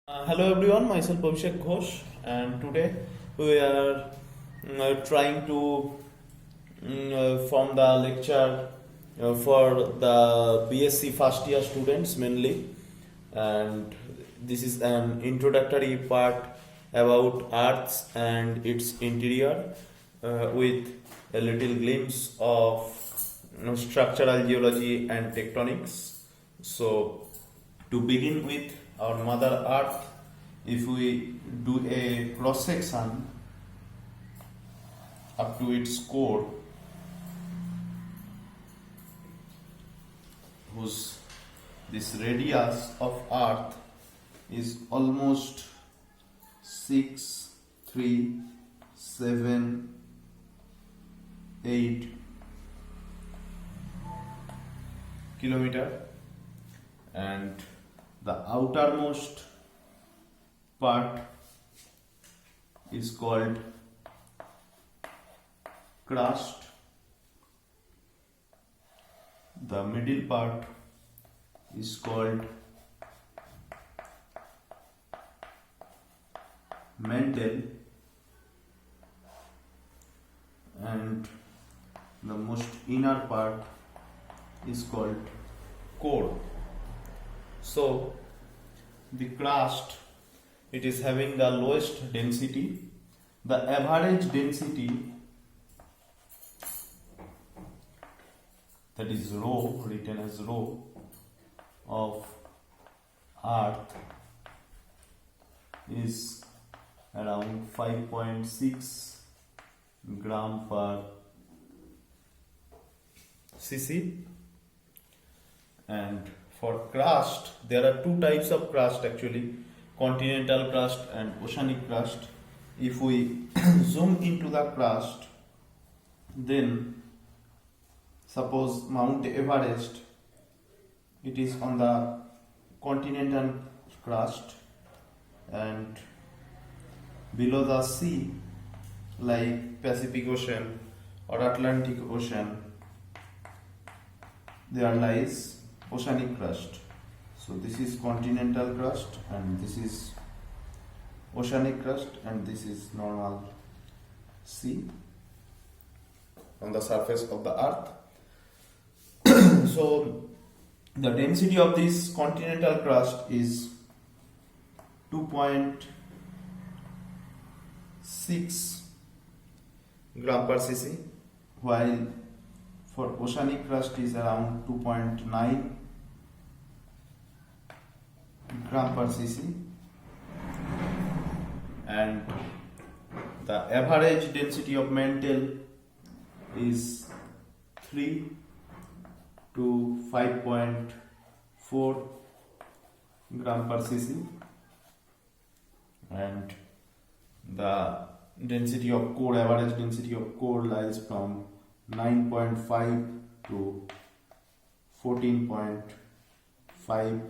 Hello everyone, myself Abhishek Ghosh, and today we are trying to form the lecture for the B.Sc first year students mainly, and this is an introductory part about Earth and its interior with a little glimpse of structural geology and tectonics. So, to begin with our Mother Earth, if we do a cross section up to its core, whose this radius of Earth is almost 6,378 kilometer, and the outermost part is called crust, the middle part is called mantle, and the most inner part is called core. So the crust, it is having the lowest density. The average density, that is rho, written as rho, of Earth is around 5.6 gram per cc. And for crust, there are two types of crust actually, continental crust and oceanic crust. If we zoom into the crust, then suppose Mount Everest, it is on the continental crust, and below the sea, like Pacific Ocean or Atlantic Ocean, there lies oceanic crust. So this is continental crust, and this is oceanic crust, and this is normal sea on the surface of the earth. So the density of this continental crust is 2.6 gram per cc, while for oceanic crust is around 2.9 gram per cc, and the average density of mantle is 3 to 5.4 gram per cc, and the density of core, average density of core lies from 9.5 to 14.5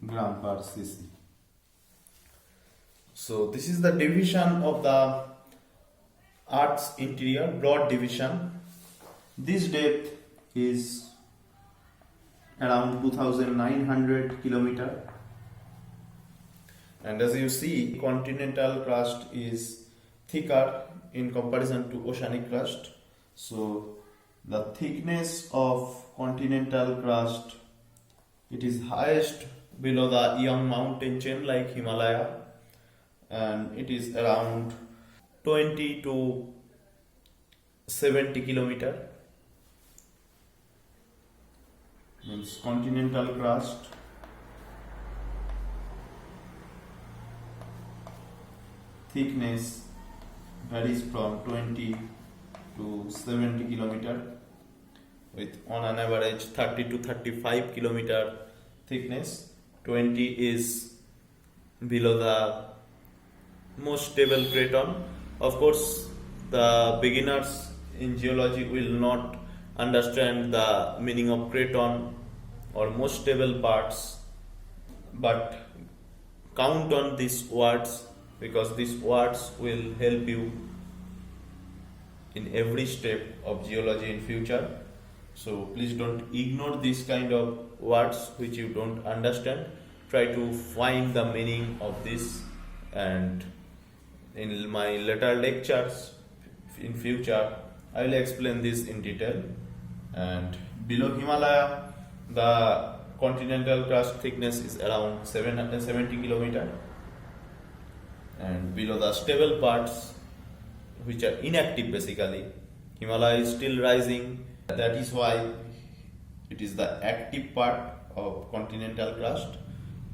gram per cc. So this is the division of the Earth's interior, broad division. This depth is around 2,900 kilometer, and as you see, continental crust is thicker in comparison to oceanic crust. So the thickness of continental crust, it is highest below the young mountain chain like Himalaya, and it is around 20 to 70 kilometer. Means continental crust thickness varies from 20 to 70 kilometer, with on an average 30 to 35 kilometer thickness. 20 is below the most stable craton. Of course, the beginners in geology will not understand the meaning of craton or most stable parts, but count on these words, because these words will help you in every step of geology in future. So please don't ignore this kind of words which you don't understand. try to find the meaning of this, and in my later lectures in future I will explain this in detail. And below Himalaya, the continental crust thickness is around 770 kilometer, and below the stable parts, which are inactive, basically Himalaya is still rising. That is why it is the active part of continental crust.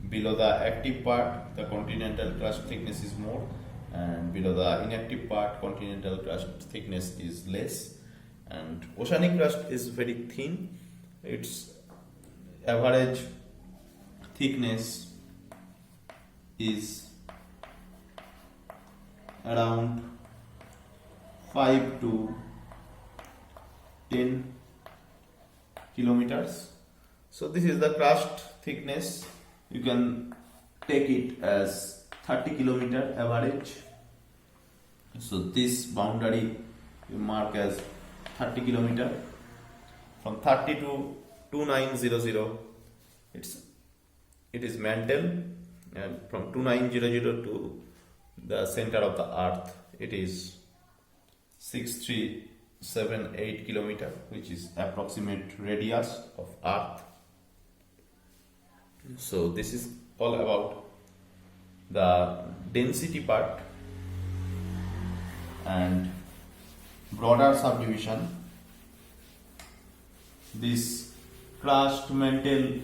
Below the active part, the continental crust thickness is more, and below the inactive part, continental crust thickness is less. And oceanic crust is very thin. Its average thickness is around 5 to 10 kilometers. So this is the crust thickness. You can take it as 30 kilometer average. So this boundary you mark as 30 kilometer. From 30 to 2900, it is mantle, and from 2900 to the center of the earth, it is 6378 kilometer, which is approximate radius of earth. So this is all about the density part. And broader subdivision, this crust, mantle,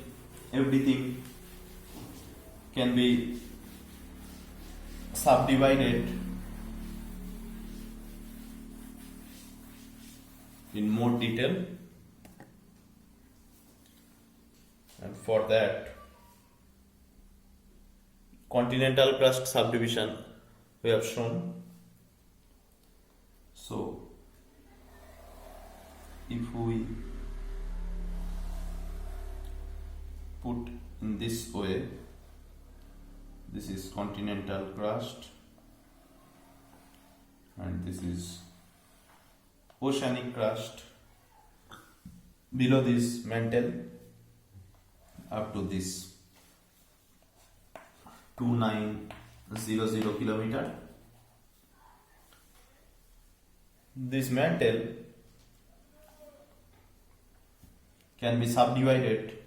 everything can be subdivided in more detail, and for that continental crust subdivision we have shown. So if we put in this way, this is continental crust and this is oceanic crust. Below this mantle up to this 2900 kilometer. This mantle can be subdivided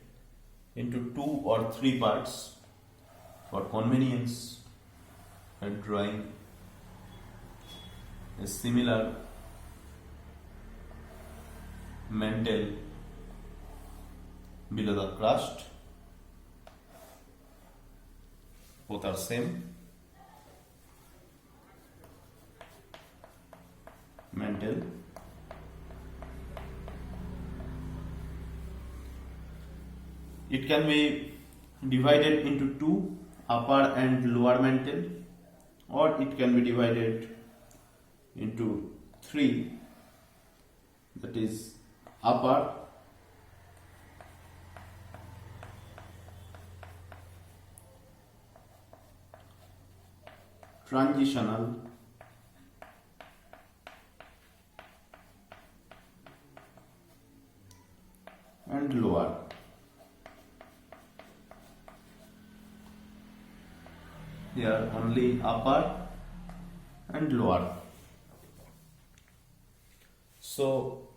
into 2 or 3 parts for convenience and drawing a similar mantle below the crust. Both are same mantle. It can be divided into 2, upper and lower mantle, or it can be divided into 3, that is upper, transitional, and lower. Here only upper and lower. So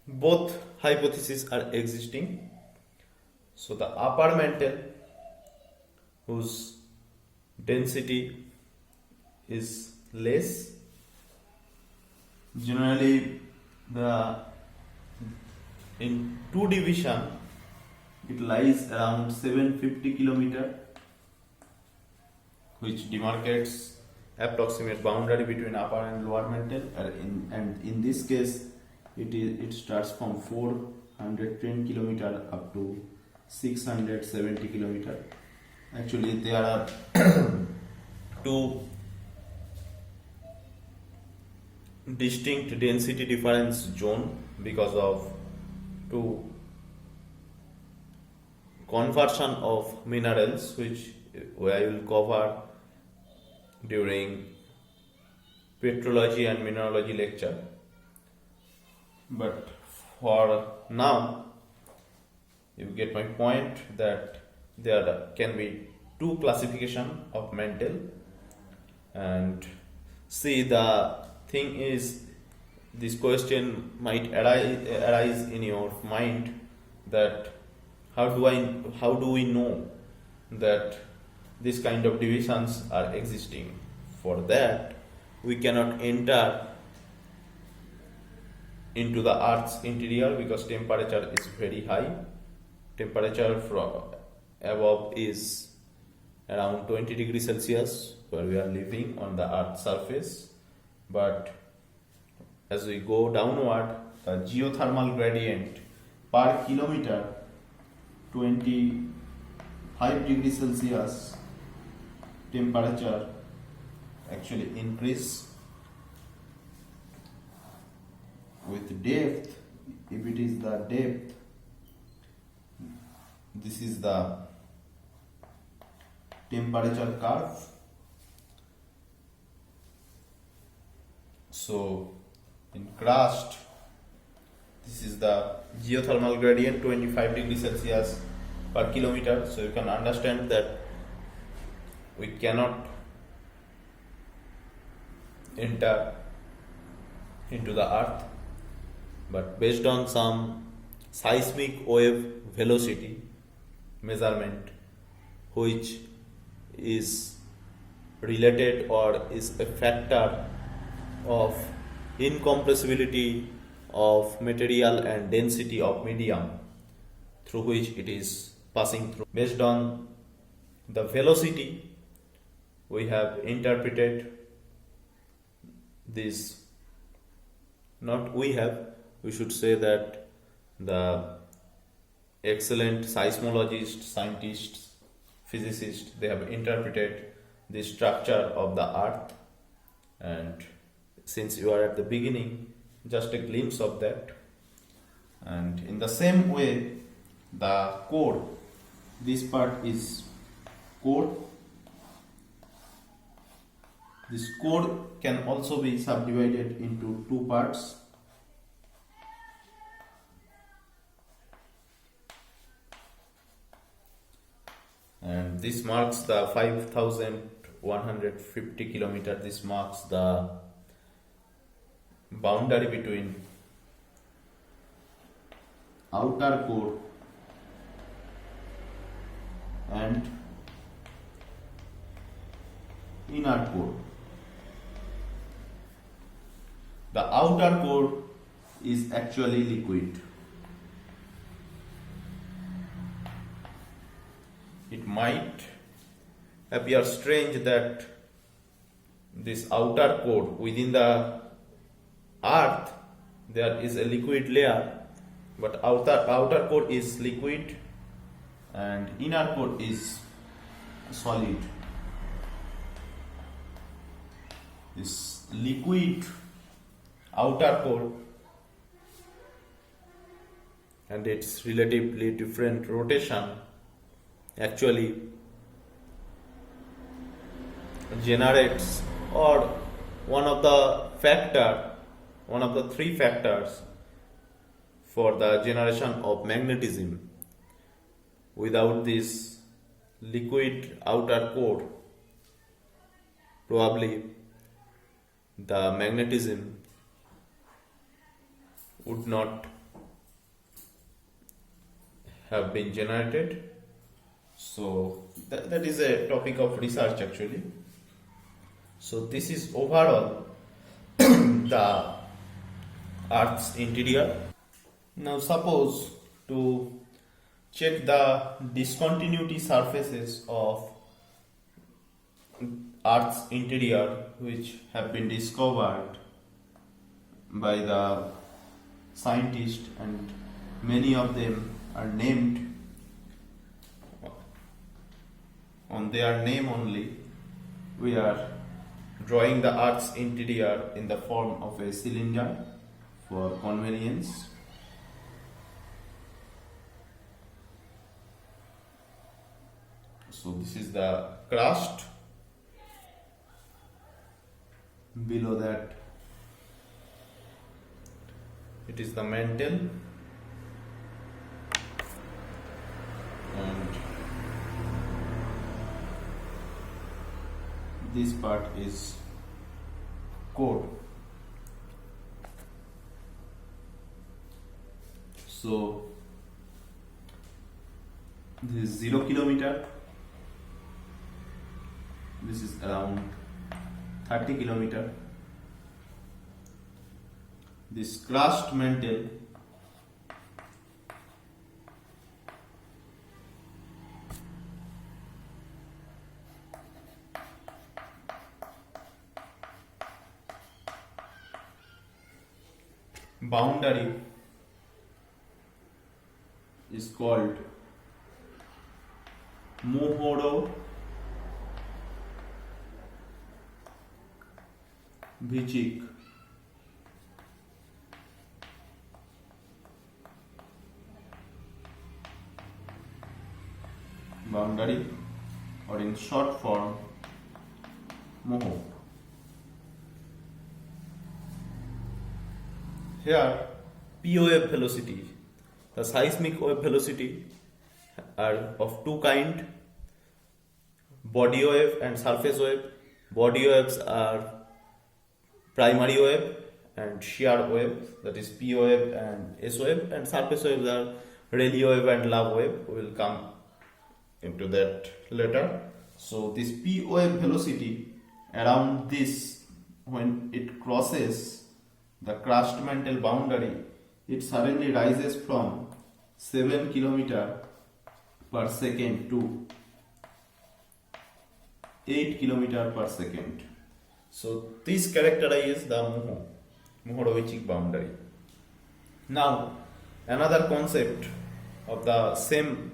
both hypotheses are existing. So the upper mantle, whose density is less, generally in 2 division it lies around 750 kilometer, which demarcates approximate boundary between upper and lower mantle, and in this case it starts from 410 kilometer up to 670 kilometer. Actually there are 2 distinct density difference zone because of 2 conversion of minerals, which I will cover during petrology and mineralogy lecture. But for now you get my point that there can be two classification of mantle. And see, the thing is, this question might arise in your mind that how do we know that this kind of divisions are existing? For that, we cannot enter into the Earth's interior because temperature is very high. Temperature from above is around 20 degrees Celsius where we are living on the Earth's surface. But as we go downward, the geothermal gradient per kilometer 25 degrees Celsius temperature actually increase with depth. If it is the depth, this is the temperature curve. So in crust, this is the geothermal gradient 25 degrees Celsius per kilometer. So you can understand that we cannot enter into the earth, but based on some seismic wave velocity measurement, which is related or is a factor of incompressibility of material and density of medium through which it is passing through. Based on the velocity, we have interpreted this. Not we have, we should say that the excellent seismologists, scientists, physicists, they have interpreted the structure of the earth. And since you are at the beginning, just a glimpse of that. And in the same way, the core, this part is core. This core can also be subdivided into two parts. And this marks the 5,150 kilometer. This marks the boundary between outer core and inner core. The outer core is actually liquid. It might appear strange that this outer core, within the earth there is a liquid layer, but outer core is liquid and inner core is solid. This liquid outer core and its relatively different rotation actually generates, or one of the three factors for the generation of magnetism. Without this liquid outer core, probably the magnetism would not have been generated. So that is a topic of research actually. So this is overall the Earth's interior. Now suppose to check the discontinuity surfaces of Earth's interior, which have been discovered by the scientists, and many of them are named on their name only. We are drawing the Earth's interior in the form of a cylinder for convenience. So this is the crust. Below that it is the mantle, and this part is core. So this is 0 kilometer, this is around 30 kilometer. This crust mantle boundary is called Mohoro Vichik. Boundary, or in short form Moho. Here P wave velocity, the seismic wave velocity are of two kind, body wave and surface wave. Body waves are primary wave and shear wave, that is P wave and S wave, and surface waves are Rayleigh wave and Love wave. We will come into that later. So this P wave velocity around this, when it crosses the crust mantle boundary, it suddenly rises from 7 km per second to 8 km per second. So this characterizes the Mohorovic boundary. Now another concept of the same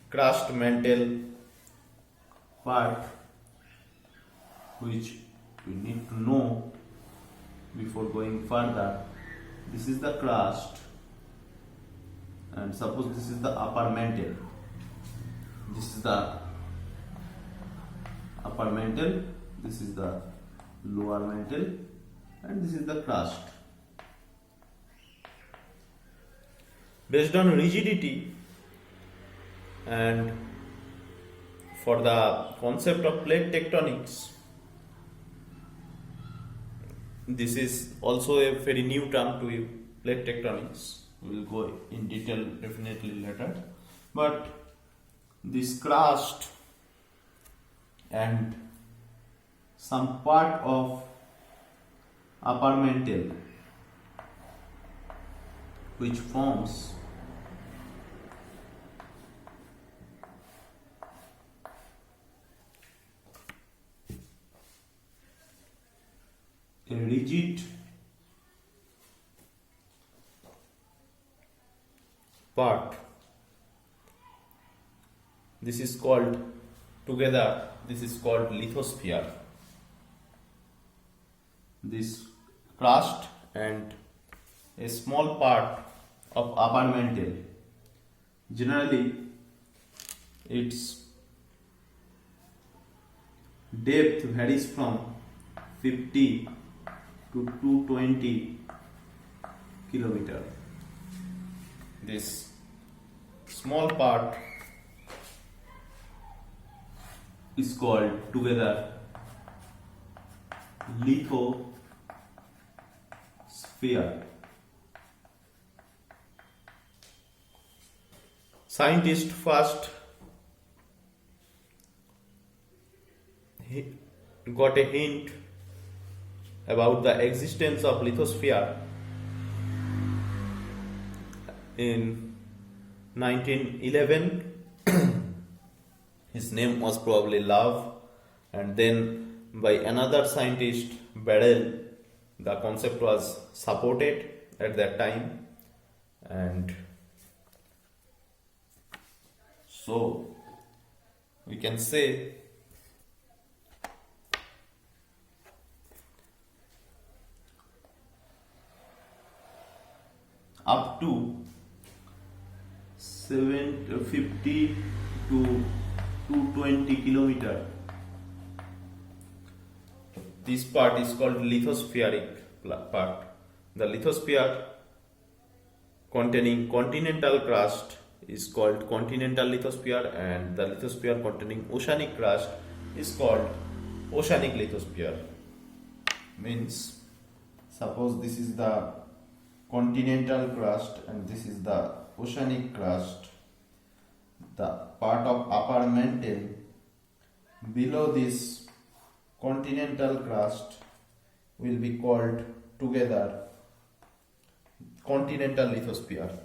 crust mantle part which we need to know before going further. This is the crust, and suppose this is the upper mantle. This is the upper mantle, this is the lower mantle, and this is the crust. Based on rigidity and for the concept of plate tectonics, this is also a very new term to you, plate tectonics. We will go in detail definitely later. But this crust and some part of upper mantle which forms a rigid part. This is called, together, this is called lithosphere. This crust and a small part of upper mantle, generally its depth varies from 50 to 220 kilometer. This small part is called together lithosphere. Scientists first got a hint about the existence of lithosphere in 1911. His name was probably Love, and then by another scientist, Bedell, the concept was supported at that time, and so we can say up to 750 to 220 kilometer. This part is called lithospheric part. The lithosphere containing continental crust is called continental lithosphere, and the lithosphere containing oceanic crust is called oceanic lithosphere. Means suppose this is the continental crust and this is the oceanic crust. The part of upper mantle below this continental crust will be called together continental lithosphere,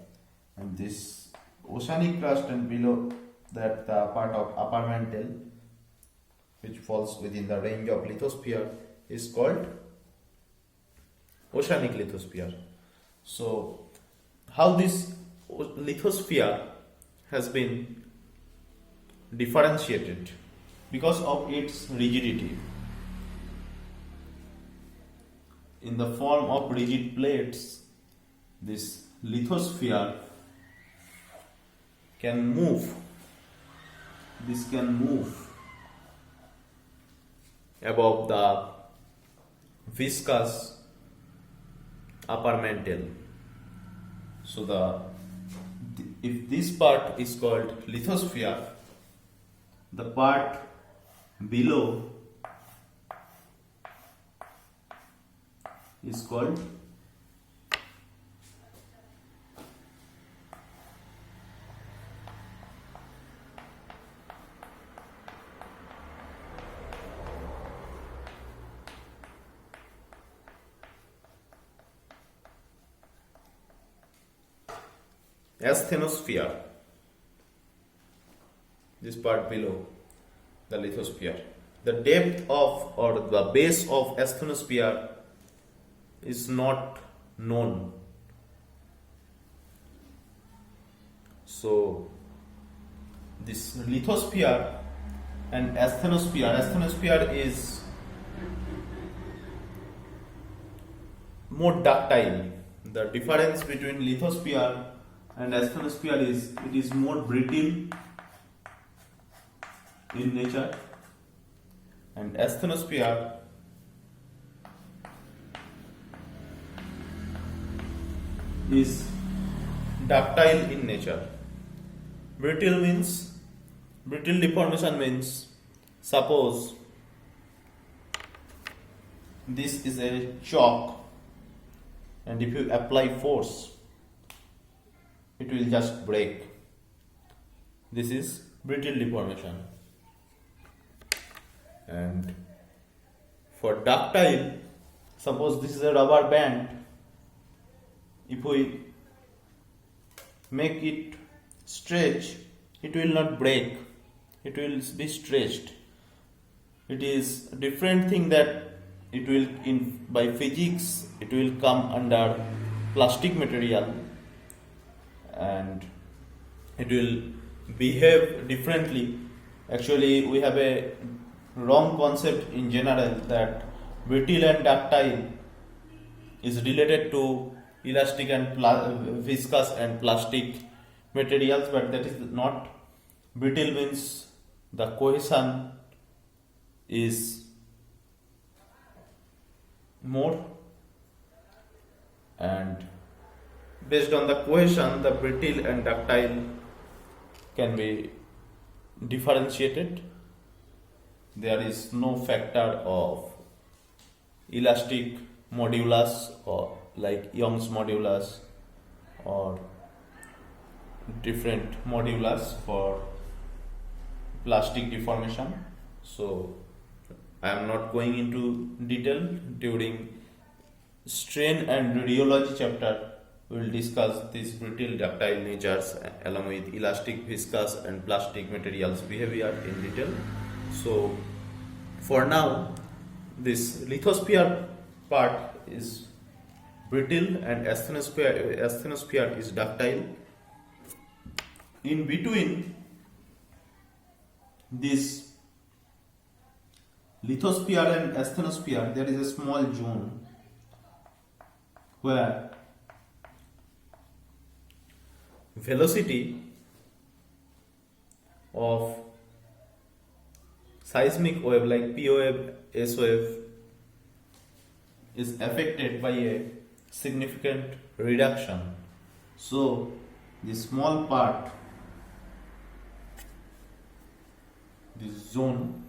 and this oceanic crust and below that the part of upper mantle which falls within the range of lithosphere is called oceanic lithosphere. So how this lithosphere has been differentiated? Because of its rigidity. In the form of rigid plates, this lithosphere can move. This can move above the viscous upper mantle. So if this part is called lithosphere, the part below is called asthenosphere. This part below the lithosphere. The depth of or the base of asthenosphere is not known. So this lithosphere and asthenosphere is more ductile. The difference between lithosphere and asthenosphere is it is more brittle in nature, and asthenosphere is ductile in nature. Brittle deformation means, suppose this is a chalk and if you apply force, it will just break. This is brittle deformation. And for ductile, suppose this is a rubber band, if we make it stretch, it will not break, it will be stretched. It is a different thing that it will, by physics, it will come under plastic material and it will behave differently. Actually, we have a wrong concept in general that brittle and ductile is related to elastic and viscous and plastic materials, but that is not. Brittle means the cohesion is more, and based on the cohesion, the brittle and ductile can be differentiated. There is no factor of elastic modulus or like Young's modulus or different modulus for plastic deformation. So I am not going into detail. During strain and radiology chapter, we will discuss these brittle ductile natures along with elastic, viscous and plastic materials behavior in detail. So for now, this lithosphere part is brittle and asthenosphere is ductile. In between this lithosphere and asthenosphere, there is a small zone where velocity of seismic wave like P wave, S wave is affected by a significant reduction. So this small part, this zone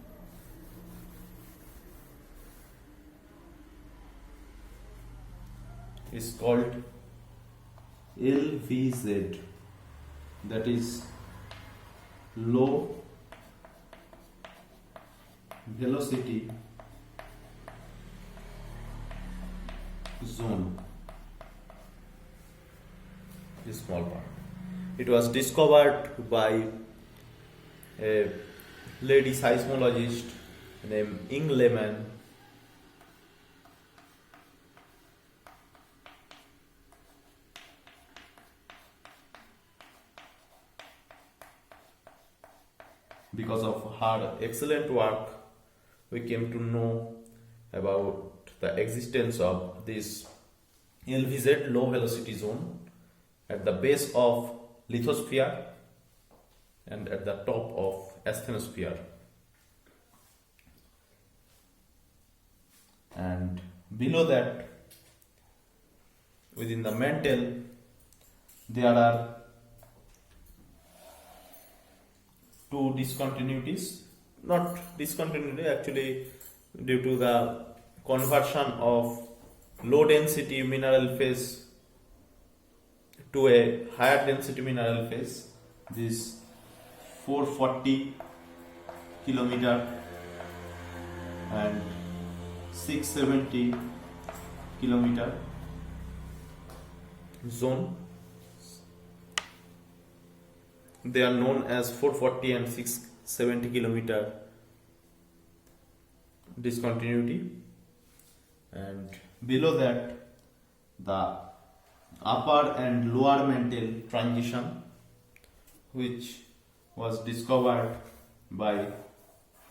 is called LVZ, that is low velocity zone. This small part. It was discovered by a lady seismologist named Ing Lehmann. Because of her excellent work, we came to know about the existence of this LVZ, low velocity zone, at the base of lithosphere and at the top of asthenosphere. And below that, within the mantle, there are two discontinuities. Not discontinuity, actually, due to the conversion of low density mineral phase to a higher density mineral phase. This 440 kilometer and 670 kilometer zone, they are known as 440 and 670 kilometer discontinuity. And below that, the upper and lower mantle transition, which was discovered by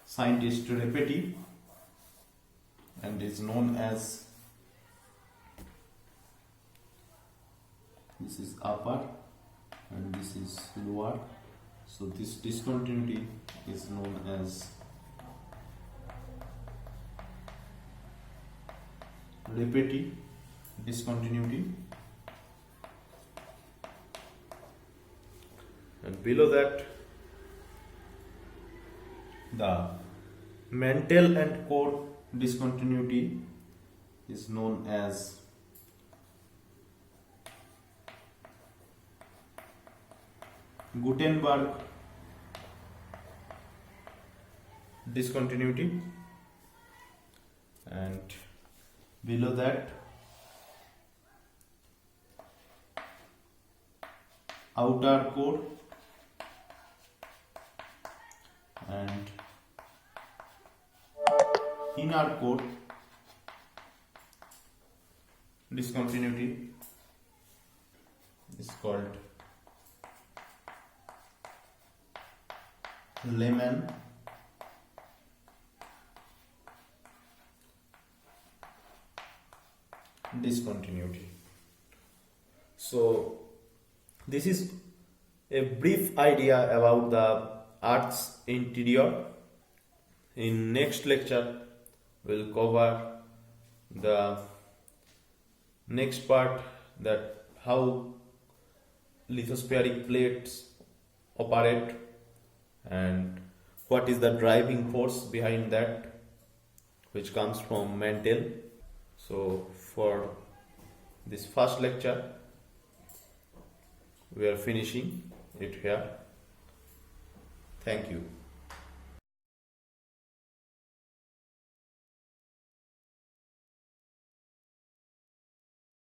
scientist Repetti and is known as, this is upper and this is lower, so this discontinuity is known as Repetti discontinuity. And below that, the mantle and core discontinuity is known as Gutenberg discontinuity. And below that, outer core and inner core discontinuity is called Lehmann discontinuity. So this is a brief idea about the Earth's interior. In next lecture, we'll cover the next part, that how lithospheric plates operate and what is the driving force behind that, which comes from mantle. So for this first lecture, we are finishing it here. Thank you.